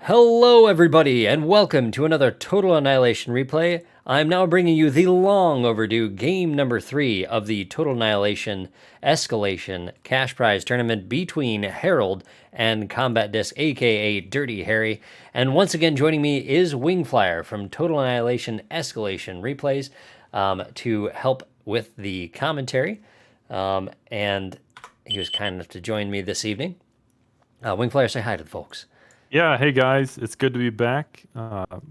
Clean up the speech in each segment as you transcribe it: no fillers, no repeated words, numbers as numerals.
Hello, everybody, and welcome to another Total Annihilation replay. I'm now bringing you the long overdue game number 3 of the Total Annihilation Escalation cash prize tournament between Harald and Combat Disc, aka Dirty Harry. And once again, joining me is Wingflier from Total Annihilation Escalation replays to help with the commentary. And he was kind enough to join me this evening. Wingflier, say hi to the folks. Yeah, hey guys, it's good to be back.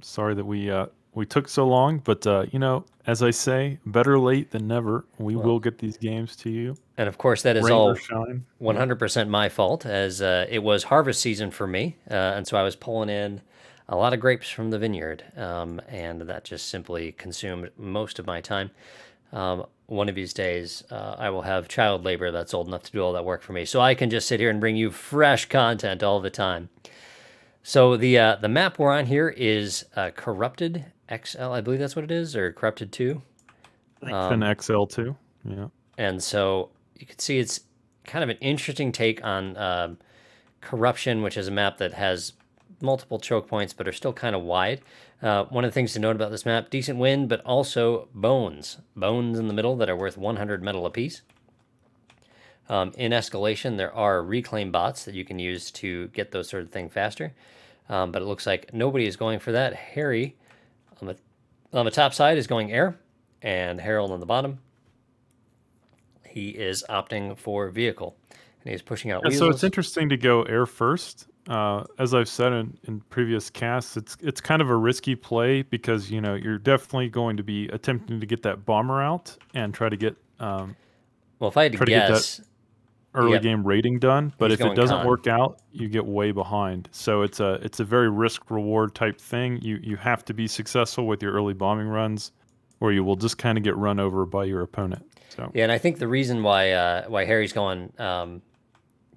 Sorry that we took so long, but as I say, better late than never. We will get these games to you, And of course, that is rain or all shine. 100% my fault, as it was harvest season for me. And so I was pulling in a lot of grapes from the vineyard, and that just simply consumed most of my time. One of these days, I will have child labor that's old enough to do all that work for me, so I can just sit here and bring you fresh content all the time. So the map we're on here is Corrupted XL, I believe that's what it is, or Corrupted 2. Fin XL2. Yeah. And so you can see it's kind of an interesting take on Corruption, which is a map that has multiple choke points but are still kind of wide. One of the things to note about this map, decent wind, but also bones. Bones in the middle that are worth 100 metal apiece. In Escalation, there are reclaim bots that you can use to get those sort of thing faster. But it looks like nobody is going for that. Harry on the top side is going air, and Harald on the bottom, he is opting for vehicle, and he's pushing out And weasels. so it's interesting to go air first. As I've said in previous casts, it's kind of a risky play because you're definitely going to be attempting to get that bomber out and try to get Well, if I had to try to get that guess, early yep, game rating done, but he's if it going doesn't con. work out, you get way behind. So it's a very risk reward type thing. You have to be successful with your early bombing runs, or you will just kind of get run over by your opponent. So Yeah, and I think the reason why Harry's going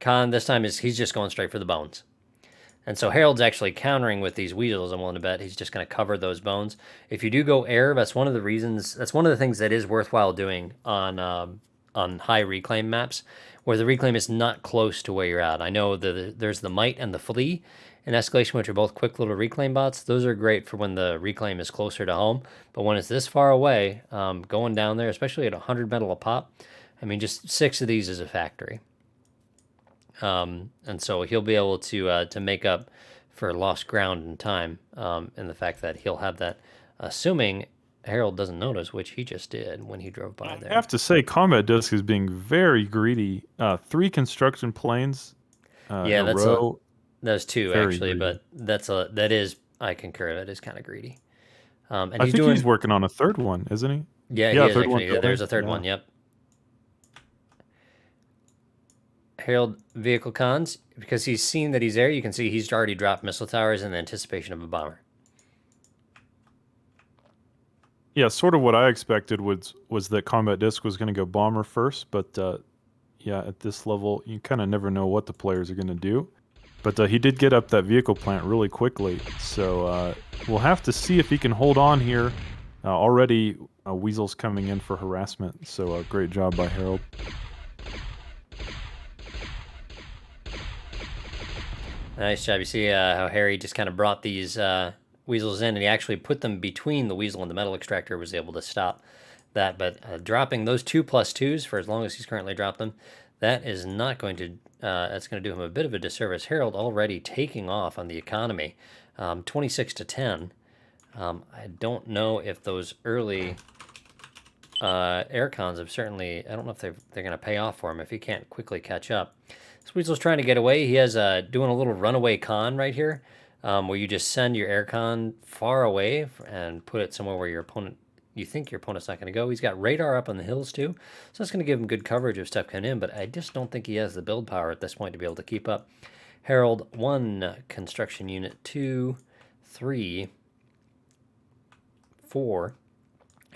con this time is he's just going straight for the bones. And so Harold's actually countering with these weasels. I'm willing to bet he's just going to cover those bones. If you do go air, that's one of the reasons. That's one of the things that is worthwhile doing on high reclaim maps, where the reclaim is not close to where you're at. I know there's the Might and the Flee in Escalation, which are both quick little reclaim bots. Those are great for when the reclaim is closer to home. But when it's this far away, going down there, especially at 100 metal a pop, I mean, just 6 of these is a factory. And so he'll be able to make up for lost ground in time, and the fact that he'll have that, assuming Harold doesn't notice, which he just did when he drove by there. I have to say, Combat Disc is being very greedy. 3 construction planes Yeah, in a row. that's 2 Very actually, greedy. but that is, I concur, that is kind of greedy. And I he's think doing, he's working on a third one, isn't he? yeah, he Yeah, is third one actually. building. There's a third Yeah. one. Yep. Harold vehicle cons, because he's seen that he's there. You can see he's already dropped missile towers in anticipation of a bomber. Yeah, sort of what I expected was that Combat Disc was going to go bomber first, but yeah, at this level, you kind of never know what the players are going to do. But he did get up that vehicle plant really quickly, so we'll have to see if he can hold on here. Already, Weasel's coming in for harassment, so great job by Harald. Nice job. You see how Harry just kind of brought these weasels in, and he actually put them between the weasel and the metal extractor, was able to stop that. But dropping those 2+2s for as long as he's currently dropped them, that is not going to, that's going to do him a bit of a disservice. Harold already taking off on the economy, 26 to 10. I don't know if those early air cons have certainly, I don't know if they're going to pay off for him if he can't quickly catch up. This weasel's trying to get away. He has doing a little runaway con right here, where you just send your air con far away and put it somewhere where you think your opponent's not going to go. He's got radar up on the hills too, so that's going to give him good coverage of stuff coming in, but I just don't think he has the build power at this point to be able to keep up. Harold, 1 construction unit, 2, 3, 4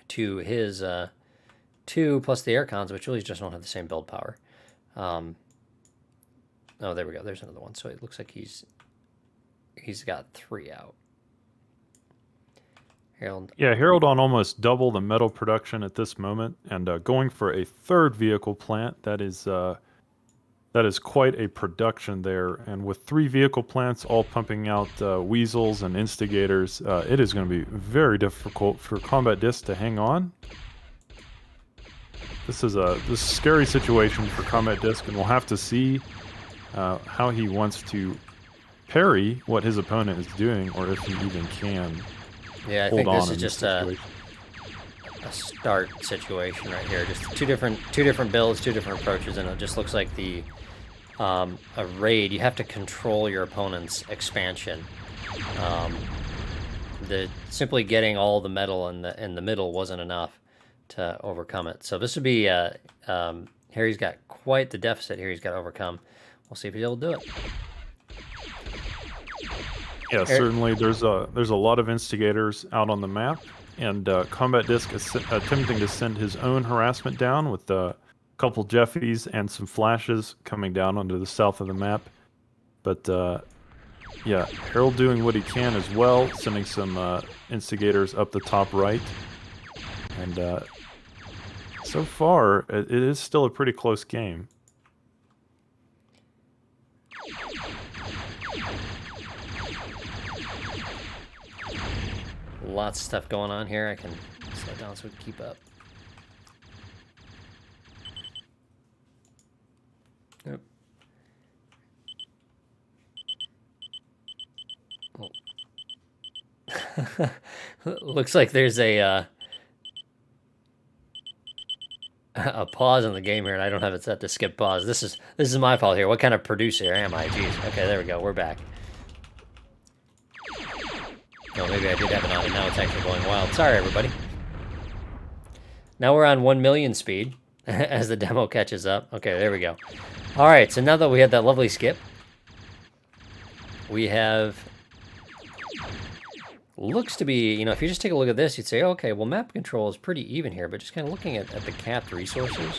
to his 2 plus the air cons, which really just don't have the same build power. Oh, there we go. There's another one. So it looks like he's got 3 out. Harold. Yeah, Harald on almost double the metal production at this moment, and going for a third vehicle plant. That is That is quite a production there, and with 3 vehicle plants all pumping out weasels and instigators, it is going to be very difficult for Combat Disc to hang on. This is a scary situation for Combat Disc, and we'll have to see how he wants to parry what his opponent is doing, or if he even can. Yeah, I hold think on this is in just situation. a start situation right here. Just two different builds, two different approaches, and it just looks like the a raid. You have to control your opponent's expansion. The simply getting all the metal in the middle wasn't enough to overcome it. So this would be Harry's got quite the deficit here. He's got to overcome. We'll see if he's able to do it. Yeah, certainly. There's a lot of instigators out on the map, and Combat Disc is attempting to send his own harassment down with a couple Jeffies and some flashes coming down onto the south of the map. But yeah, Harald doing what he can as well, sending some instigators up the top right. And so far, it is still a pretty close game. Lots of stuff going on here. I can slow down so we can keep up. Yep. Oh. Looks like there's a pause in the game here, and I don't have it set to skip pause. This is my fault here. What kind of producer am I? Jeez. Okay, there we go. We're back. Oh, maybe I did have it on, and now it's actually going wild. Sorry, everybody. Now we're on 1 million speed as the demo catches up. Okay, there we go. All right, so now that we had that lovely skip, we have... Looks to be, you know, if you just take a look at this, you'd say, okay, well, map control is pretty even here, but just kind of looking at the capped resources,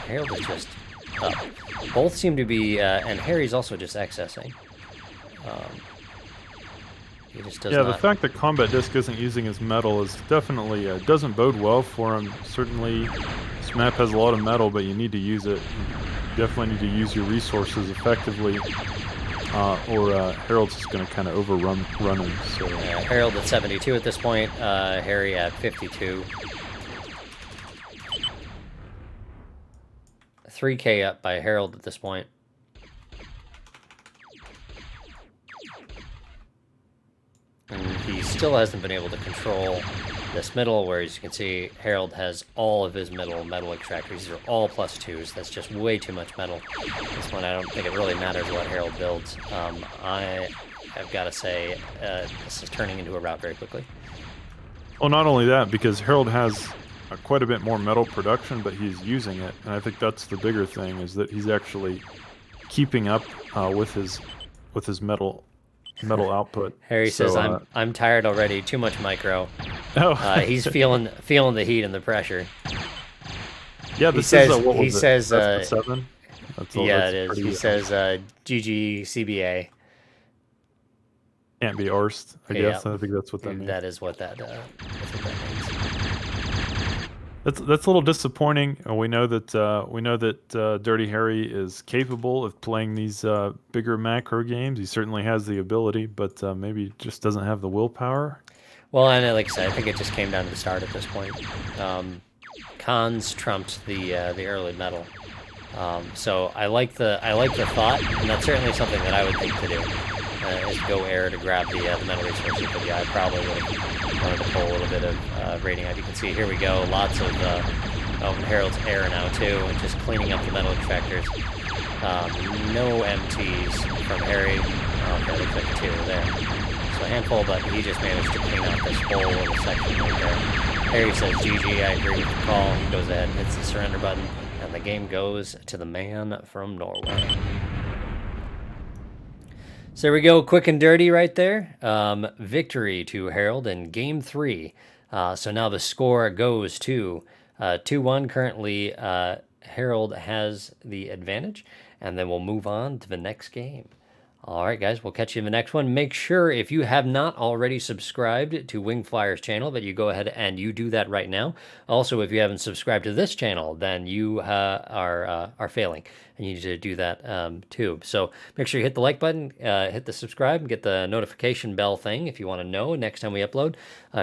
Harald is just up. Both seem to be, and Harry's also just accessing. He just does Yeah, not... the fact that Combat Disc isn't using his metal is definitely doesn't bode well for him. Certainly, this map has a lot of metal, but you need to use it. You definitely need to use your resources effectively, or Harald's just going to kind of overrun him. So Harald at 72 at this point, Harry at 52. 3K up by Harald at this point. And he still hasn't been able to control this middle, where as you can see, Harald has all of his metal extractors. These are all +2s. That's just way too much metal. This one, I don't think it really matters what Harald builds. I have got to say, this is turning into a rout very quickly. Well, not only that, because Harald has quite a bit more metal production, but he's using it, and I think that's the bigger thing, is that he's actually keeping up with his metal output. Harry says, "I'm tired already. Too much micro." Oh, he's feeling the heat and the pressure. Yeah, he says. That's the 7. Yeah, it is. He says, "GG CBA." Can't be arsed. I guess. I think that's what that means. That is what that means. That's a little disappointing. We know that Dirty Harry is capable of playing these bigger macro games. He certainly has the ability, but maybe just doesn't have the willpower. Well, and like I said, I think it just came down to the start at this point. Cons trumped the early metal. So I like the thought, and that's certainly something that I would think to do. Is go air to grab the metal resources, but yeah, I probably would have wanted to pull a little bit of rating out. You can see here we go, lots of Harald's air now too, and just cleaning up the metal extractors. No MTs from Harry. That looks like 2 there. So a handful, but he just managed to clean out this whole little section right there. Harry says, GG, I agree with the call. He goes ahead and hits the surrender button, and the game goes to the man from Norway. So there we go, quick and dirty right there. Victory to Harald in Game 3. So now the score goes to 2-1. Currently, Harald has the advantage, and then we'll move on to the next game. All right, guys, we'll catch you in the next one. Make sure, if you have not already subscribed to Wingflier's channel, that you go ahead and you do that right now. Also, if you haven't subscribed to this channel, then you are failing, and you need to do that too. So make sure you hit the like button, hit the subscribe, and get the notification bell thing if you want to know next time we upload.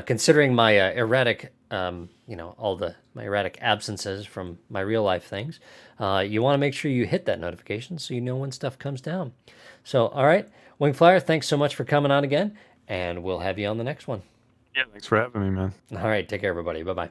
Considering my erratic my erratic absences from my real life things, you want to make sure you hit that notification so you know when stuff comes down. So, all right, Wingflier, thanks so much for coming on again, and we'll have you on the next one. Yeah, thanks for having me, man. All right, take care, everybody. Bye bye.